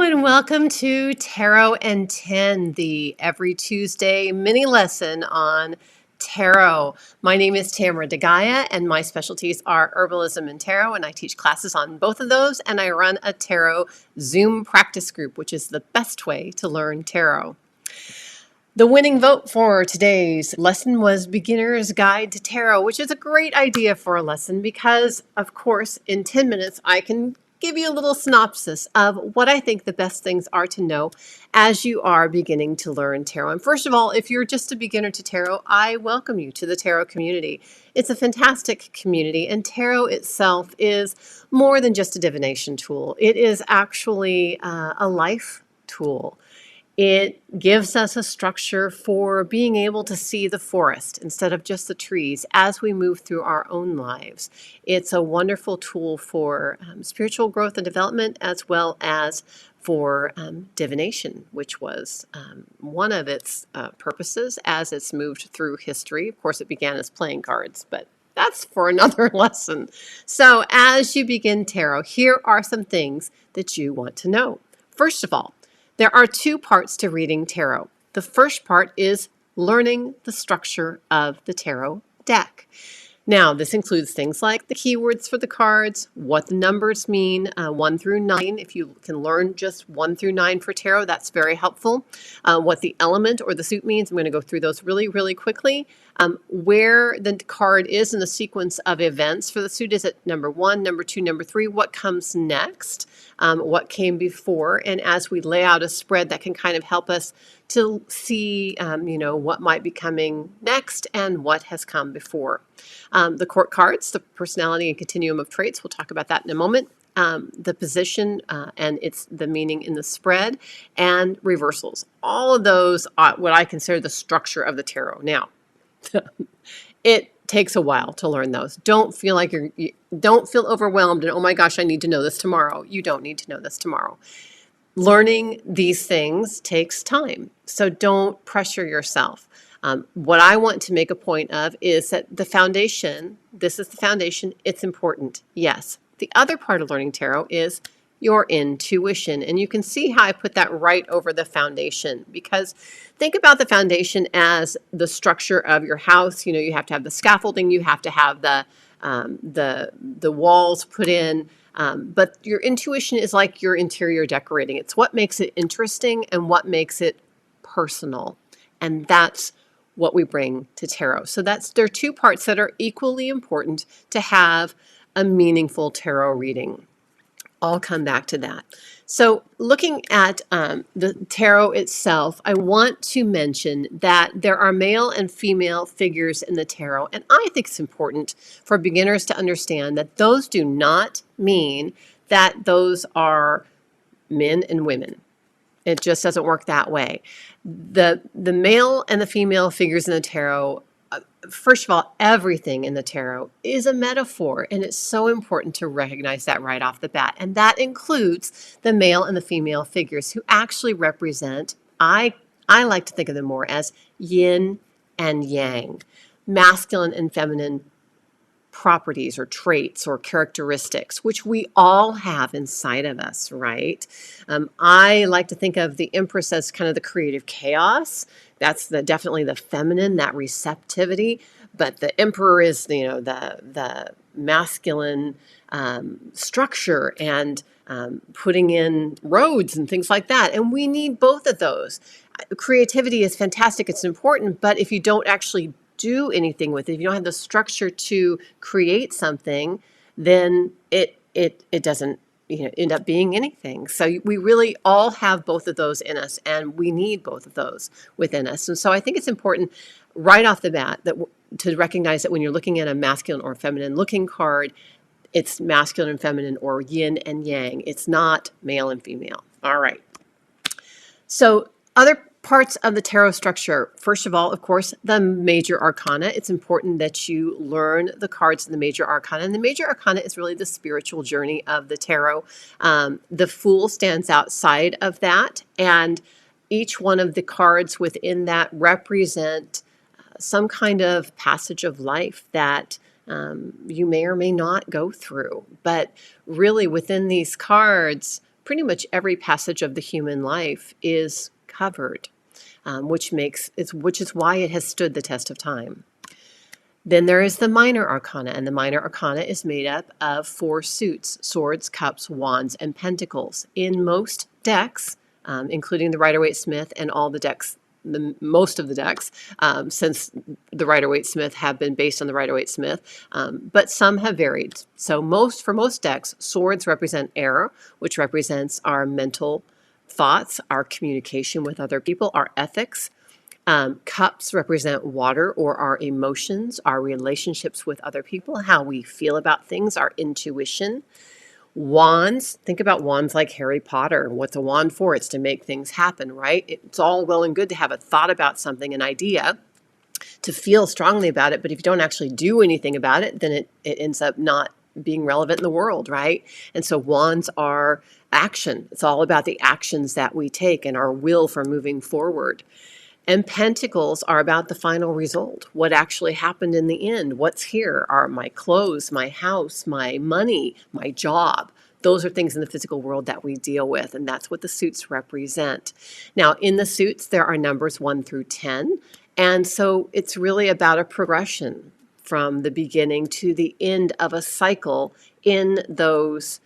and welcome to Tarot and 10, the every Tuesday mini lesson on tarot. My name is Tamara DeGaia, and my specialties are herbalism and tarot, and I teach classes on both of those, and I run a tarot Zoom practice group, which is the best way to learn tarot. The winning vote for today's lesson was Beginner's Guide to Tarot, which is a great idea for a lesson because, of course, in 10 minutes, I can give you a little synopsis of what I think the best things are to know as you are beginning to learn tarot. And first of all, if you're just a beginner to tarot, I welcome you to the tarot community. It's a fantastic community, and tarot itself is more than just a divination tool. It is actually a life tool. It gives us a structure for being able to see the forest instead of just the trees as we move through our own lives. It's a wonderful tool for spiritual growth and development, as well as for divination, which was one of its purposes as it's moved through history. Of course, it began as playing cards, but that's for another lesson. So as you begin tarot, here are some things that you want to know. First of all, there are two parts to reading tarot. The first part is learning the structure of the tarot deck. Now, this includes things like the keywords for the cards, what the numbers mean, 1 through 9. If you can learn just 1 through 9 for tarot, that's very helpful. What the element or the suit means, I'm going to go through those really, really quickly. Where the card is in the sequence of events for the suit. Is it number 1, number 2, number 3? What comes next? What came before? And as we lay out a spread, that can kind of help us to see, what might be coming next and what has come before. The court cards, the personality and continuum of traits, we'll talk about that in a moment. The position and it's the meaning in the spread, and reversals. All of those are what I consider the structure of the tarot. Now, it takes a while to learn those. Don't feel overwhelmed and, oh my gosh, I need to know this tomorrow. You don't need to know this tomorrow. Learning these things takes time, so don't pressure yourself. What I want to make a point of is that the foundation, this is the foundation, it's important, yes. The other part of learning tarot is your intuition, and you can see how I put that right over the foundation, because think about the foundation as the structure of your house. You have to have the scaffolding, you have to have the walls put in, but your intuition is like your interior decorating. It's what makes it interesting and what makes it personal, and that's what we bring to tarot. So there are two parts that are equally important to have a meaningful tarot reading. I'll come back to that. So looking at the tarot itself, I want to mention that there are male and female figures in the tarot, and I think it's important for beginners to understand that those do not mean that those are men and women. It just doesn't work that way. The male and the female figures in the tarot, first of all, everything in the tarot is a metaphor, and it's so important to recognize that right off the bat. And that includes the male and the female figures, who actually represent, I like to think of them more as yin and yang, masculine and feminine properties or traits or characteristics, which we all have inside of us, right? I like to think of the Empress as kind of the creative chaos. That's definitely the feminine, that receptivity. But the Emperor is, the masculine structure and putting in roads and things like that. And we need both of those. Creativity is fantastic. It's important. But if you don't actually do anything with it, if you don't have the structure to create something, then it doesn't end up being anything. So we really all have both of those in us, and we need both of those within us. And so I think it's important right off the bat to recognize that when you're looking at a masculine or feminine looking card, it's masculine and feminine, or yin and yang. It's not male and female. All right. So other parts of the tarot structure. First of all, of course, the major arcana. It's important that you learn the cards in the major arcana. And the major arcana is really the spiritual journey of the tarot. The Fool stands outside of that, and each one of the cards within that represent some kind of passage of life that you may or may not go through. But really within these cards, pretty much every passage of the human life is covered, which is why it has stood the test of time. Then there is the minor arcana, and the minor arcana is made up of 4 suits: swords, cups, wands, and pentacles. In most decks, including the Rider-Waite-Smith and all the decks, most of the decks, since the Rider-Waite-Smith have been based on the Rider-Waite-Smith, but some have varied. So for most decks, swords represent air, which represents our mental thoughts, our communication with other people, our ethics. Cups represent water, or our emotions, our relationships with other people, how we feel about things, our intuition. Wands, think about wands like Harry Potter. What's a wand for? It's to make things happen, right? It's all well and good to have a thought about something, an idea, to feel strongly about it, but if you don't actually do anything about it, then it ends up not being relevant in the world, right? And so wands are action. It's all about the actions that we take and our will for moving forward. And pentacles are about the final result, what actually happened in the end. What's here are my clothes, my house, my money, my job. Those are things in the physical world that we deal with, and that's what the suits represent. Now, in the suits, there are numbers 1 through 10, and so it's really about a progression from the beginning to the end of a cycle in those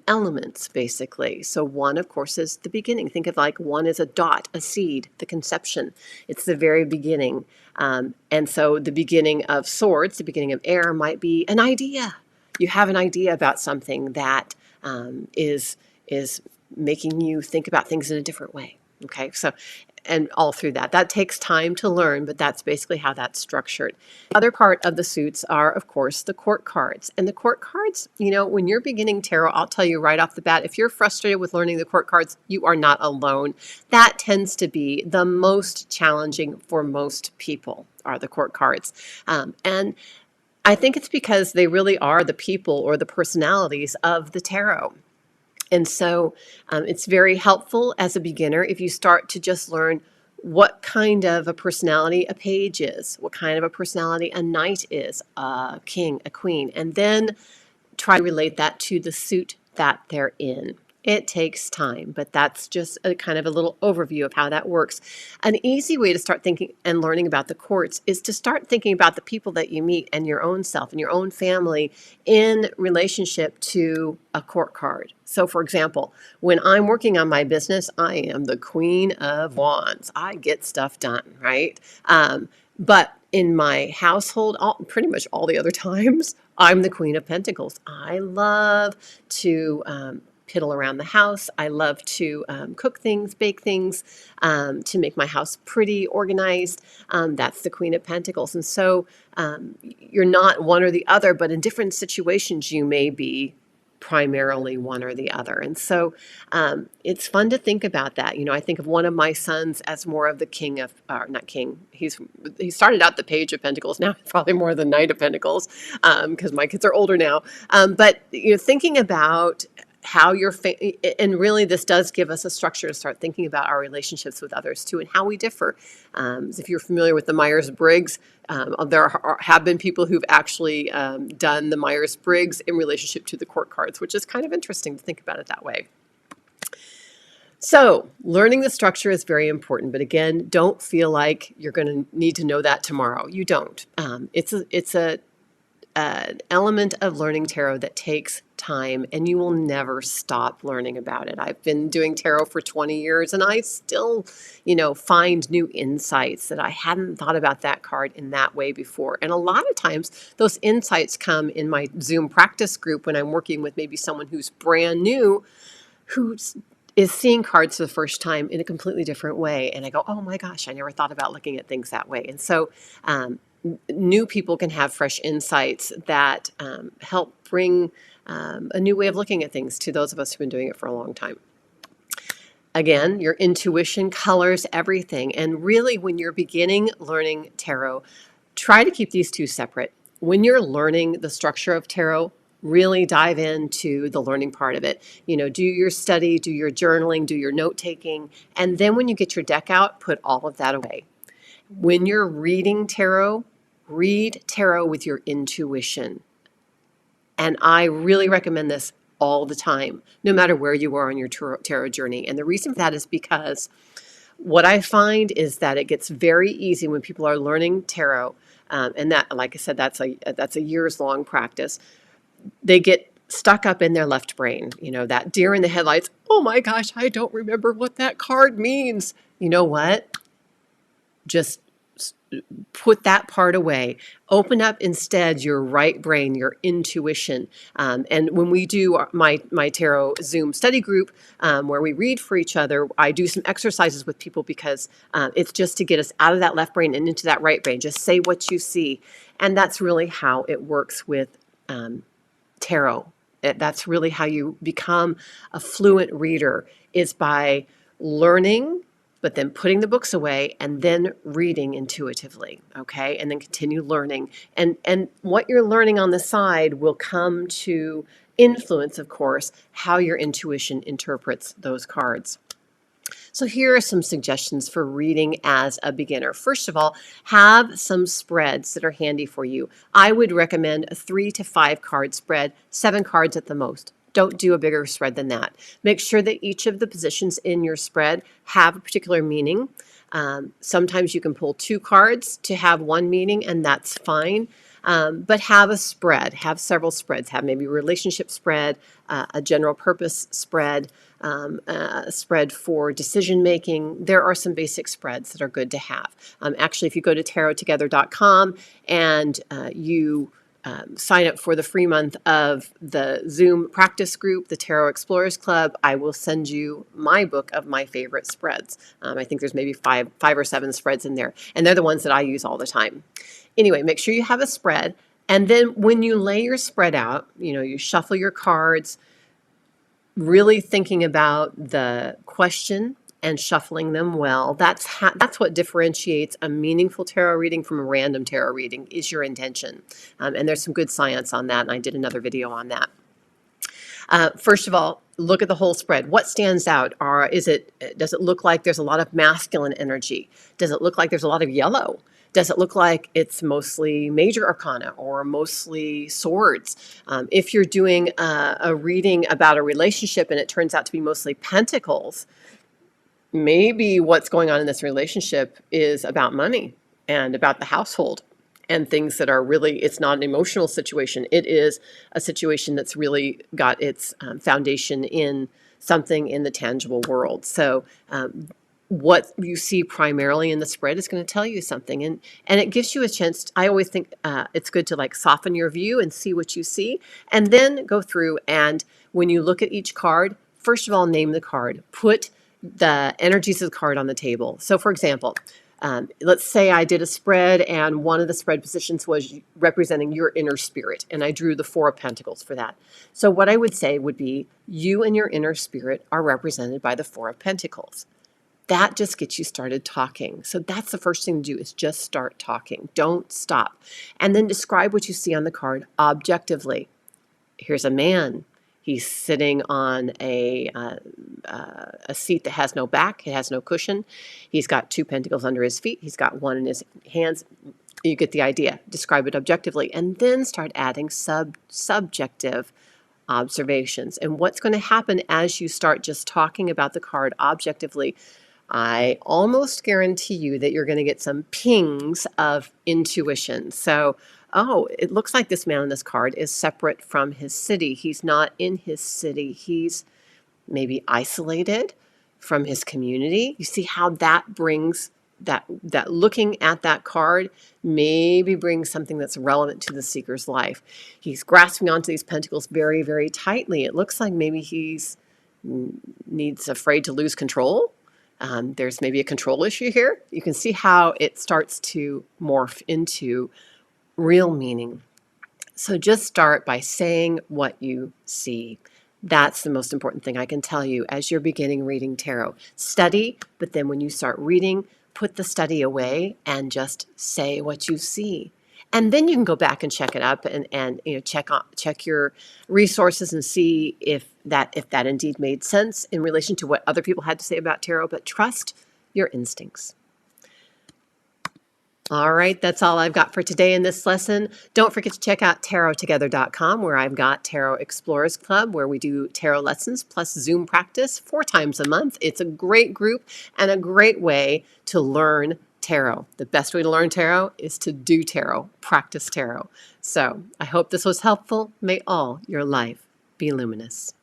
elements, basically. So 1, of course, is the beginning. Think of like 1 is a dot, a seed, the conception. It's the very beginning. And so the beginning of swords, the beginning of air, might be an idea. You have an idea about something that is making you think about things in a different way. Okay, so and all through that takes time to learn, but that's basically how that's structured. The other part of the suits are, of course, the court cards. And the court cards, when you're beginning tarot, I'll tell you right off the bat, if you're frustrated with learning the court cards, you are not alone. That tends to be the most challenging for most people, are the court cards. And I think it's because they really are the people or the personalities of the tarot. And so it's very helpful as a beginner if you start to just learn what kind of a personality a page is, what kind of a personality a knight is, a king, a queen, and then try to relate that to the suit that they're in. It takes time, but that's just a kind of a little overview of how that works. An easy way to start thinking and learning about the courts is to start thinking about the people that you meet and your own self and your own family in relationship to a court card. So, for example, when I'm working on my business, I am the Queen of Wands. I get stuff done, right? But in my household, pretty much all the other times, I'm the Queen of Pentacles. I love to piddle around the house. I love to cook things, bake things, to make my house pretty, organized. That's the Queen of Pentacles. And so you're not one or the other, but in different situations you may be primarily one or the other. And so it's fun to think about that. I think of one of my sons as more of the king of, not king, he started out the page of Pentacles, now he's probably more the Knight of Pentacles, because my kids are older now. But thinking about how and really this does give us a structure to start thinking about our relationships with others too, and how we differ. If you're familiar with the Myers-Briggs, there have been people who've actually done the Myers-Briggs in relationship to the court cards, which is kind of interesting to think about it that way. So learning the structure is very important, but again, don't feel like you're going to need to know that tomorrow. You don't. It's an element of learning tarot that takes time, and you will never stop learning about it. I've been doing tarot for 20 years, and I still, find new insights that I hadn't thought about that card in that way before. And a lot of times those insights come in my Zoom practice group when I'm working with maybe someone who's brand new, who is seeing cards for the first time in a completely different way. And I go, oh my gosh, I never thought about looking at things that way. And so new people can have fresh insights that help bring a new way of looking at things to those of us who've been doing it for a long time. Again, your intuition colors everything. And really, when you're beginning learning tarot, try to keep these two separate. When you're learning the structure of tarot, really dive into the learning part of it. Do your study, do your journaling, do your note-taking, and then when you get your deck out, put all of that away. When you're reading tarot, read tarot with your intuition. And I really recommend this. all the time, no matter where you are on your tarot journey. And the reason for that is because what I find is that it gets very easy when people are learning tarot, and that, like I said, that's a years long practice. They get stuck up in their left brain, that deer in the headlights. Oh my gosh, I don't remember what that card means. You know what? Just put that part away. Open up instead your right brain, your intuition. And when we do my tarot Zoom study group, where we read for each other, I do some exercises with people because it's just to get us out of that left brain and into that right brain. Just say what you see. And that's really how it works with tarot. That's really how you become a fluent reader, is by learning, but then putting the books away and then reading intuitively, okay? And then continue learning. And what you're learning on the side will come to influence, of course, how your intuition interprets those cards. So here are some suggestions for reading as a beginner. First of all, have some spreads that are handy for you. I would recommend a 3 to 5 card spread, 7 cards at the most. Don't do a bigger spread than that. Make sure that each of the positions in your spread have a particular meaning. Sometimes you can pull 2 cards to have one meaning, and that's fine. But have a spread, have several spreads, have maybe a relationship spread, a general purpose spread, a spread for decision making. There are some basic spreads that are good to have. Actually, if you go to tarottogether.com and you sign up for the free month of the Zoom practice group, the Tarot Explorers Club, I will send you my book of my favorite spreads. I think there's maybe five or 7 spreads in there, and they're the ones that I use all the time. Anyway, make sure you have a spread. And then when you lay your spread out, you shuffle your cards, really thinking about the question and shuffling them well. That's what differentiates a meaningful tarot reading from a random tarot reading, is your intention. And there's some good science on that, and I did another video on that. First of all, look at the whole spread. What stands out? Does it look like there's a lot of masculine energy? Does it look like there's a lot of yellow? Does it look like it's mostly major arcana or mostly swords? If you're doing a reading about a relationship and it turns out to be mostly pentacles, maybe what's going on in this relationship is about money and about the household and things that are really, it's not an emotional situation. It is a situation that's really got its foundation in something in the tangible world. So what you see primarily in the spread is going to tell you something, and it gives you a chance. I always think it's good to soften your view and see what you see, and then go through, and when you look at each card, first of all, name the card. Put the energies of the card on the table. So for example, let's say I did a spread and one of the spread positions was representing your inner spirit, and I drew the 4 of Pentacles for that. So what I would say would be, you and your inner spirit are represented by the 4 of Pentacles. That just gets you started talking. So that's the first thing to do, is just start talking. Don't stop. And then describe what you see on the card objectively. Here's a man. He's sitting on a seat that has no back. It has no cushion. He's got 2 pentacles under his feet. He's got 1 in his hands. You get the idea. Describe it objectively. And then start adding subjective observations. And what's going to happen as you start just talking about the card objectively, I almost guarantee you that you're going to get some pings of intuition. So, oh, it looks like this man on this card is separate from his city. He's not in his city. He's maybe isolated from his community. You see how that brings that looking at that card maybe brings something that's relevant to the seeker's life. He's grasping onto these pentacles very, very tightly. It looks like maybe he's afraid to lose control. There's maybe a control issue here. You can see how it starts to morph into real meaning. So just start by saying what you see. That's the most important thing I can tell you as you're beginning reading tarot. Study, but then when you start reading, put the study away and just say what you see. And then you can go back and check it up and check your resources and see if that indeed made sense in relation to what other people had to say about tarot. But trust your instincts. All right, that's all I've got for today in this lesson. Don't forget to check out tarottogether.com, where I've got Tarot Explorers Club, where we do tarot lessons plus Zoom practice 4 times a month. It's a great group and a great way to learn tarot. The best way to learn tarot is to do tarot, practice tarot. So I hope this was helpful. May all your life be luminous.